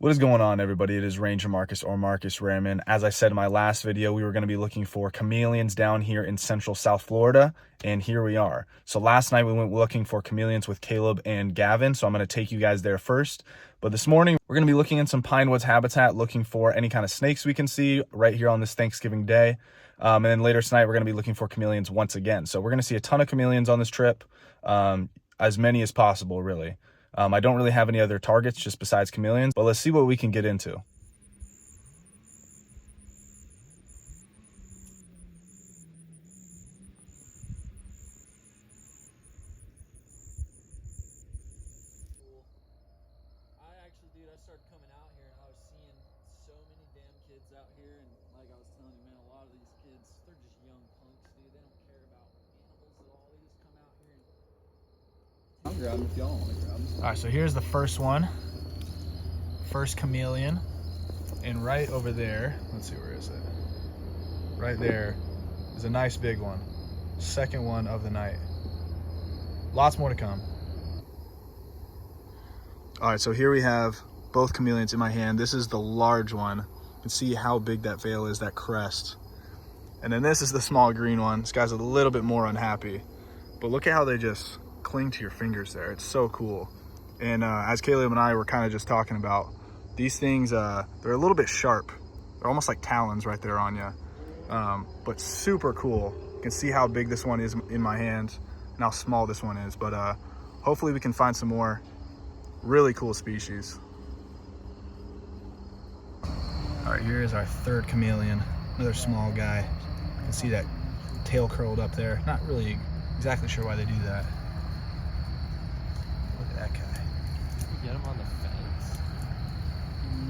What is going on, everybody? It is RangerMarcus or Marcus Raymond. As I said in my last video, we were going to be looking for chameleons down here in central South Florida, and here we are. So last night we went looking for chameleons with Caleb and Gavin, so I'm going to take you guys there first. But this morning, we're going to be looking in some pine woods habitat, looking for any kind of snakes we can see right here on this Thanksgiving day. And then later tonight, we're going to be looking for chameleons once again. So we're going to see a ton of chameleons on this trip, as many as possible, really. I don't really have any other targets just besides chameleons, but let's see what we can get into. I started coming out here and I was seeing so many damn kids out here, and like I was telling you, man, a lot of these kids, they're just young punks, dude. They don't care about animals at all. They just come out here and I'll grab them if y'all want to grab them. All right, so here's the first one. First chameleon. And right over there, let's see, where is it? Right there is a nice big one. Second one of the night. Lots more to come. All right, so here we have both chameleons in my hand. This is the large one. You can see how big that veil is, that crest. And then this is the small green one. This guy's a little bit more unhappy. But look at how they just cling to your fingers there. It's so cool. And as Caleb and I were kind of just talking about, these things, they're a little bit sharp. They're almost like talons right there on you. But super cool. You can see how big this one is in my hand and how small this one is. But hopefully we can find some more really cool species. All right, here is our third chameleon, another small guy. You can see that tail curled up there. Not really exactly sure why they do that. Look at that guy. Did you get him on the fence?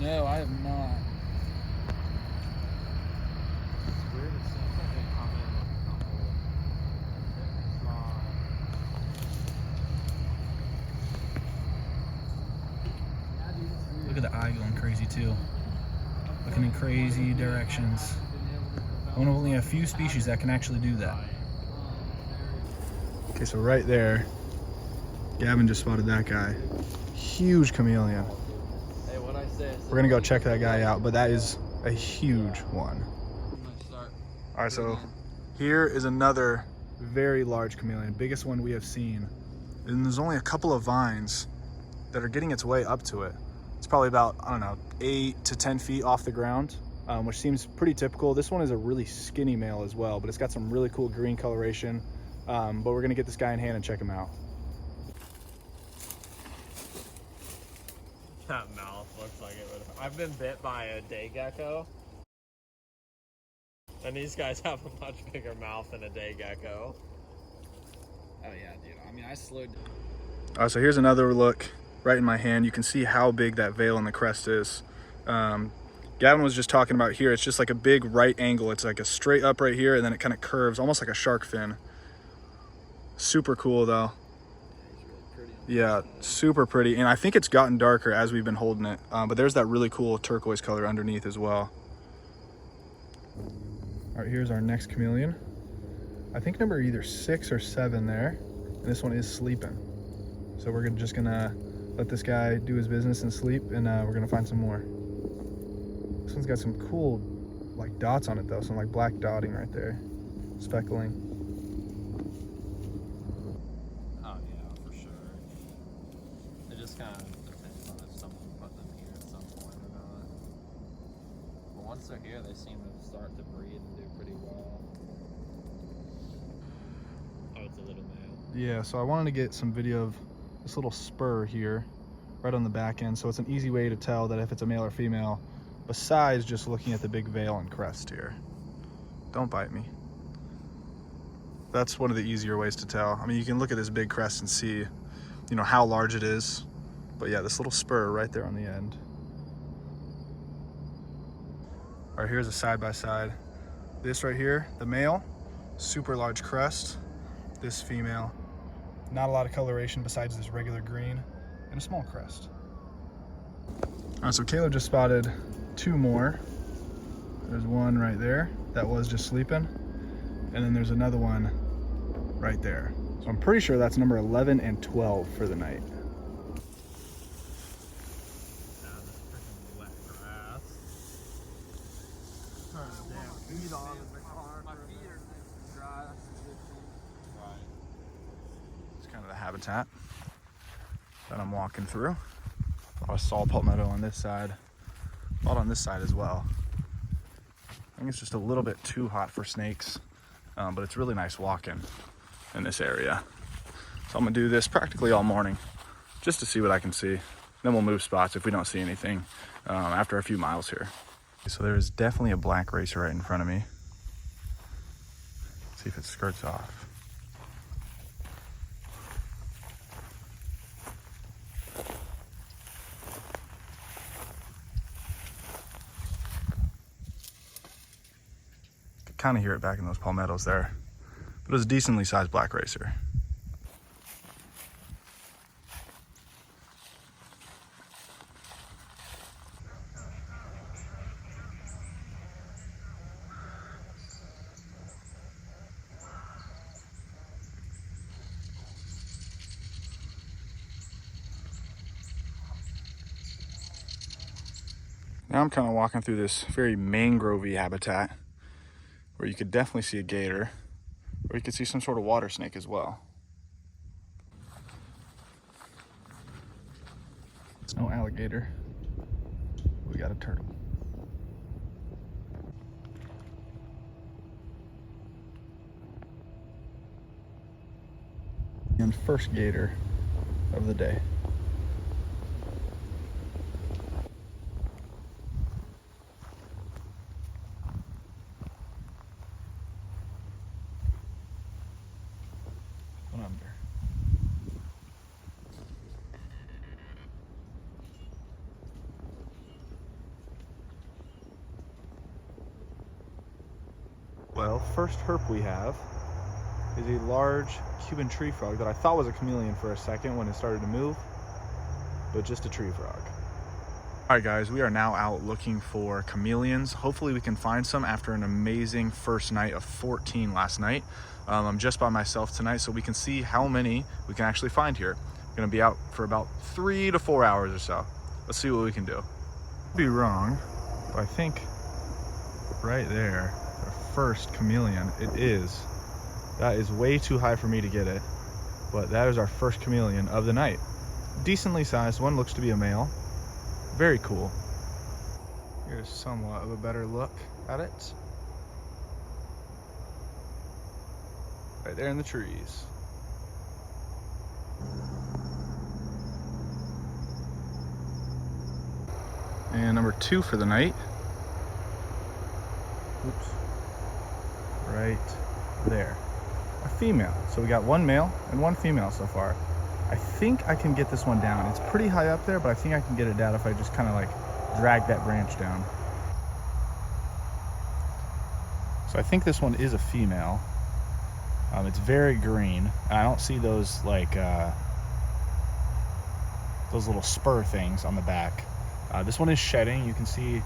No, I have not. It's weird. It seems like they come in with a couple fitness. Look at the eye going crazy too. Looking in crazy directions. One of only a few species that can actually do that. Okay, so right there, Gavin just spotted that guy. Huge chameleon. Hey, what I say? We're gonna go check that guy out, but that is a huge one. All right, so here is another very large chameleon, biggest one we have seen. And there's only a couple of vines that are getting its way up to it. It's probably about, I don't know, 8 to 10 feet off the ground, which seems pretty typical. This one is a really skinny male as well, but it's got some really cool green coloration. But we're gonna get this guy in hand and check him out. That mouth looks like it would. I've been bit by a day gecko, and these guys have a much bigger mouth than a day gecko. Oh yeah, dude. I mean, I slowed down. All right, so here's another look right in my hand. You can see how big that veil and the crest is. Gavin was just talking about here. It's just like a big right angle. It's like a straight up right here, and then it kind of curves, almost like a shark fin. Super cool though. Yeah, super pretty. And I think it's gotten darker as we've been holding it. But there's that really cool turquoise color underneath as well. All right, here's our next chameleon. I think number either 6 or 7 there. And this one is sleeping. So we're just gonna let this guy do his business and sleep, and we're gonna find some more. This one's got some cool like dots on it though, some like black dotting right there, speckling. Oh yeah, for sure. It just kind of depends on if someone put them here at some point or not. But once they're here, they seem to start to breed and do pretty well. Oh, it's a little male. Yeah, so I wanted to get some video of this little spur here right on the back end, so it's an easy way to tell that if it's a male or female, besides just looking at the big veil and crest here. Don't bite me. That's one of the easier ways to tell. I mean, you can look at this big crest and see, you know, how large it is. But yeah, this little spur right there on the end. All right, here's a side-by-side. This right here, the male, super large crest. This female, not a lot of coloration besides this regular green and a small crest. All right, so Caleb just spotted 2 more. There's one right there that was just sleeping, and then there's another one right there. So I'm pretty sure that's number 11 and 12 for the night. habitat that I'm walking through. A lot of saw palmetto on this side, a lot on this side as well. I think it's just a little bit too hot for snakes, but it's really nice walking in this area. So I'm gonna do this practically all morning just to see what I can see. Then we'll move spots if we don't see anything after a few miles here. So there's definitely a black racer right in front of me. Let's see if it skirts off. Kind of hear it back in those palmettos there, but it was a decently sized black racer. Now I'm kind of walking through this very mangrovey habitat where you could definitely see a gator, or you could see some sort of water snake as well. It's no alligator. We got a turtle. And first gator of the day. Under. Well, first herp we have is a large Cuban tree frog that I thought was a chameleon for a second when it started to move, but just a tree frog. All right guys, we are now out looking for chameleons. Hopefully we can find some after an amazing first night of 14 last night. I'm just by myself tonight, so we can see how many we can actually find here. We're gonna be out for about 3 to 4 hours or so. Let's see what we can do. I'd be wrong, but I think right there, our first chameleon, it is. That is way too high for me to get it, but that is our first chameleon of the night. Decently sized one, looks to be a male. Very cool. Here's somewhat of a better look at it. Right there in the trees. And number 2 for the night. Oops. Right there. A female. So we got 1 male and 1 female so far. I think I can get this one down. It's pretty high up there, but I think I can get it down if I just kind of like drag that branch down. So I think this one is a female. It's very green. I don't see those like those little spur things on the back. This one is shedding. You can see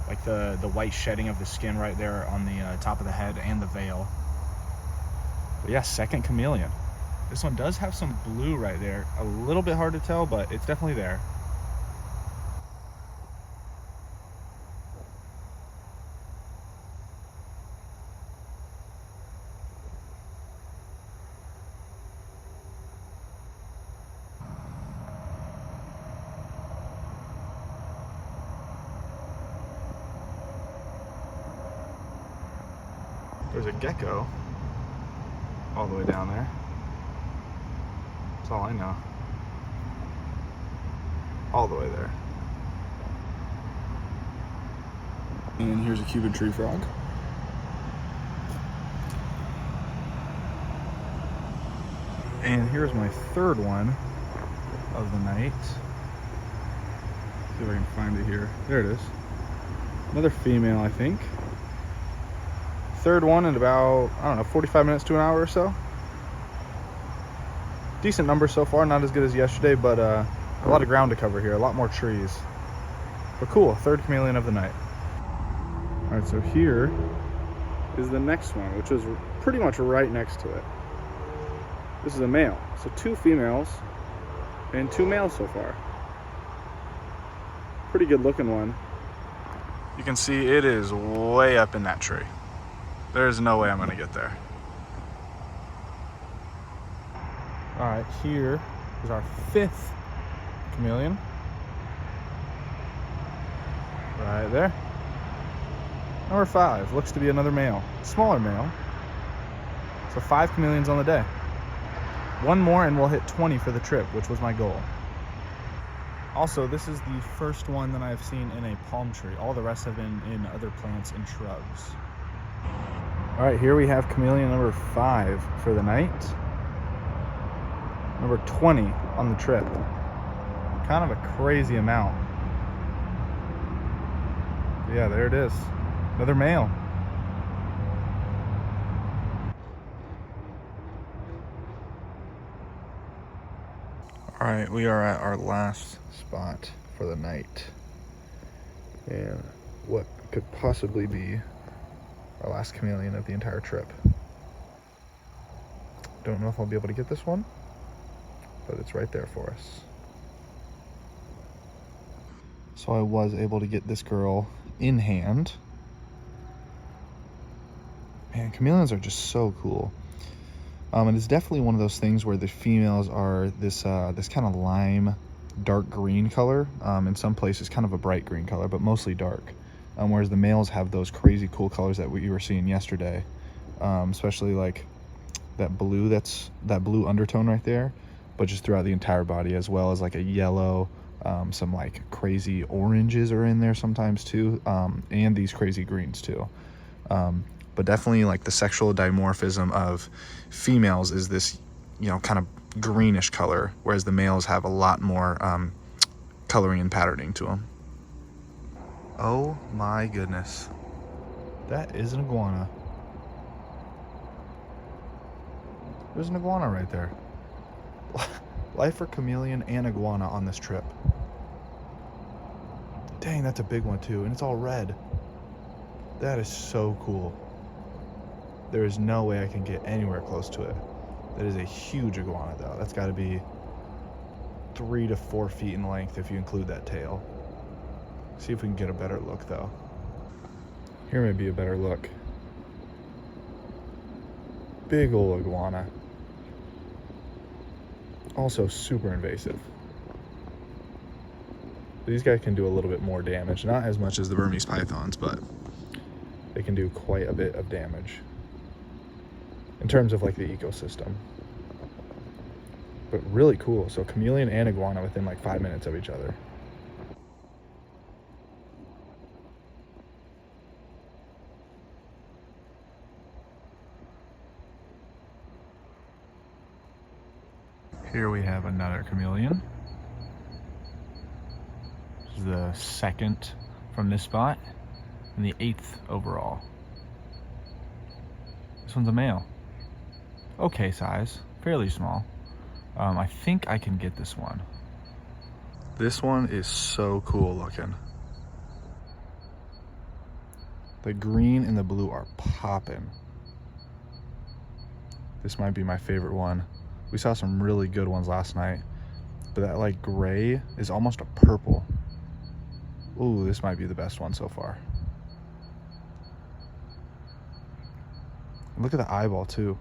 like the white shedding of the skin right there on the top of the head and the veil. But yeah, second chameleon. This one does have some blue right there. A little bit hard to tell, but it's definitely there. There's a gecko all the way down there. That's all I know. All the way there. And here's a Cuban tree frog. And here's my third one of the night. See if I can find it here. There it is. Another female, I think. Third one in about, I don't know, 45 minutes to an hour or so. Decent number so far, not as good as yesterday, but a lot of ground to cover here, a lot more trees. But cool, third chameleon of the night. All right, so here is the next one, which is pretty much right next to it. This is a male, so 2 females and 2 males so far. Pretty good looking one. You can see it is way up in that tree. There's no way I'm gonna get there. All right, here is our 5th chameleon. Right there. Number 5 looks to be another male, smaller male. So 5 chameleons on the day. One more and we'll hit 20 for the trip, which was my goal. Also, this is the first one that I've seen in a palm tree. All the rest have been in other plants and shrubs. All right, here we have chameleon number 5 for the night. Number 20 on the trip. Kind of a crazy amount. Yeah, there it is. Another male. All right, we are at our last spot for the night. And what could possibly be our last chameleon of the entire trip. Don't know if I'll be able to get this one, but it's right there for us. So I was able to get this girl in hand. Man, chameleons are just so cool. And it's definitely one of those things where the females are this kind of lime, dark green color. In some places, kind of a bright green color, but mostly dark. Whereas the males have those crazy cool colors that we were seeing yesterday, especially like that blue undertone right there, but just throughout the entire body, as well as like a yellow, some like crazy oranges are in there sometimes too, and these crazy greens too. But definitely like the sexual dimorphism of females is this, kind of greenish color, whereas the males have a lot more coloring and patterning to them. Oh my goodness. That is an iguana. There's an iguana right there. Life for chameleon and iguana on this trip. Dang, that's a big one too, and it's all red. That is so cool. There is no way I can get anywhere close to it. That is a huge iguana though. That's got to be 3 to 4 feet in length if you include that tail. See if we can get a better look though. Here may be a better look. Big old iguana. Also super invasive. These guys can do a little bit more damage. Not as much as the Burmese pythons, but they can do quite a bit of damage in terms of like the ecosystem. But really cool. So chameleon and iguana within like 5 minutes of each other. Here we have another chameleon. This is the 2nd from this spot and the 8th overall. This one's a male. Okay size, fairly small. I think I can get this one. This one is so cool looking. The green and the blue are popping. This might be my favorite one. We saw some really good ones last night, but that like gray is almost a purple. Ooh, this might be the best one so far. Look at the eyeball too.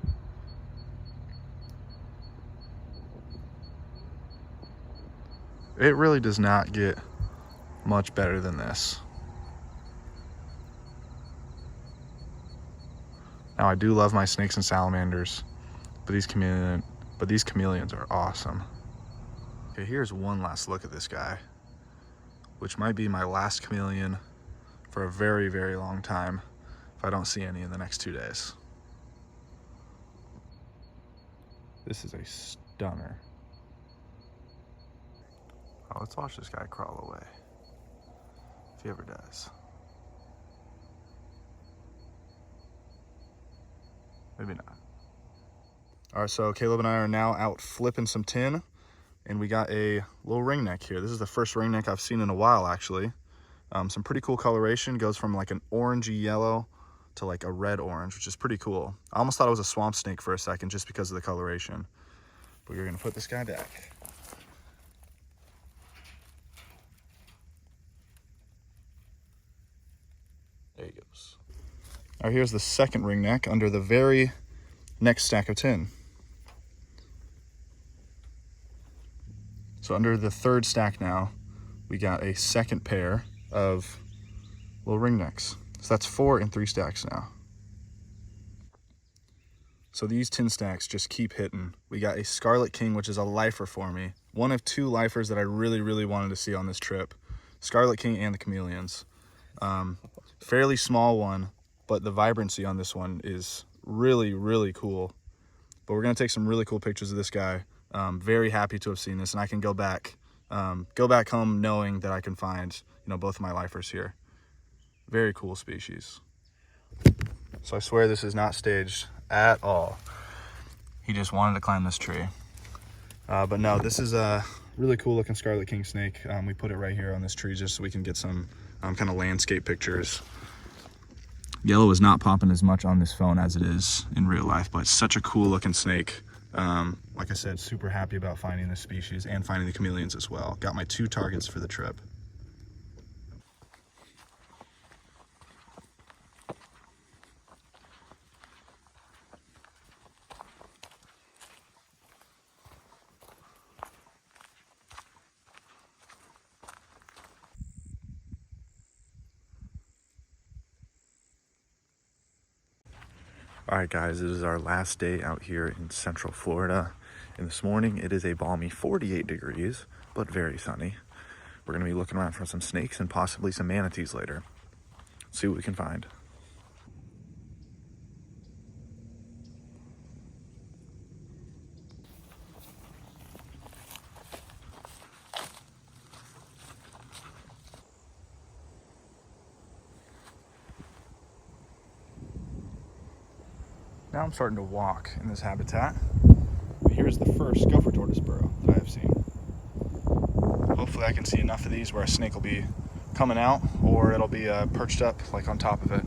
It really does not get much better than this. Now I do love my snakes and salamanders, but these chameleons are awesome. Okay, here's one last look at this guy, which might be my last chameleon for a very, very long time if I don't see any in the next 2 days. This is a stunner. Oh, let's watch this guy crawl away, if he ever does. Maybe not. All right, so Caleb and I are now out flipping some tin, and we got a little ringneck here. This is the first ringneck I've seen in a while, actually. Some pretty cool coloration. Goes from like an orangey yellow to like a red orange, which is pretty cool. I almost thought it was a swamp snake for a second just because of the coloration. But we're gonna put this guy back. There he goes. All right, here's the second ringneck under the very next stack of tin. So under the third stack now, we got a second pair of little ringnecks. So that's 4 in 3 stacks now. So these tin stacks just keep hitting. We got a Scarlet King, which is a lifer for me. One of 2 lifers that I really wanted to see on this trip. Scarlet King and the Chameleons. Fairly small one, but the vibrancy on this one is really cool. But we're gonna take some really cool pictures of this guy. Very happy to have seen this, and I can go back home knowing that I can find, you know, both of my lifers here. Very cool species. So I swear this is not staged at all. He just wanted to climb this tree. But no, this is a really cool looking Scarlet King snake. We put it right here on this tree just so we can get some kind of landscape pictures. Yellow is not popping as much on this phone as it is in real life, but it's such a cool looking snake. Like I said, super happy about finding this species and finding the chameleons as well. Got my 2 targets for the trip. All right, guys, it is our last day out here in Central Florida. And this morning, it is a balmy 48 degrees, but very sunny. We're gonna be looking around for some snakes and possibly some manatees later. See what we can find. Now I'm starting to walk in this habitat. Here's the first gopher tortoise burrow that I have seen. Hopefully I can see enough of these where a snake will be coming out, or it'll be perched up like on top of it.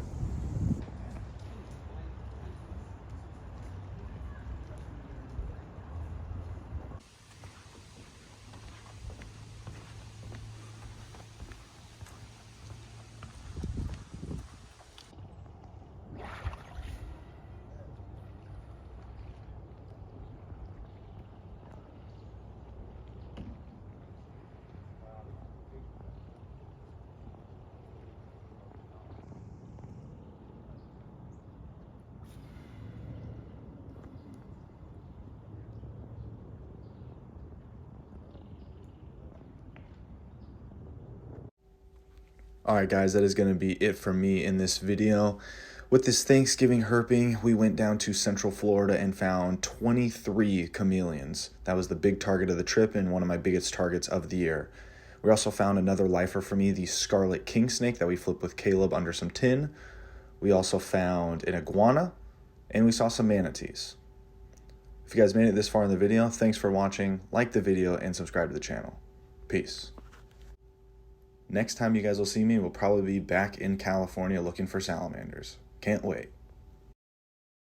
All right, guys, that is going to be it for me in this video. With this Thanksgiving herping, we went down to Central Florida and found 23 chameleons. That was the big target of the trip and one of my biggest targets of the year. We also found another lifer for me, the Scarlet King snake that we flipped with Caleb under some tin. We also found an iguana, and we saw some manatees. If you guys made it this far in the video, thanks for watching. Like the video and subscribe to the channel. Peace. Next time you guys will see me, we'll probably be back in California looking for salamanders. Can't wait.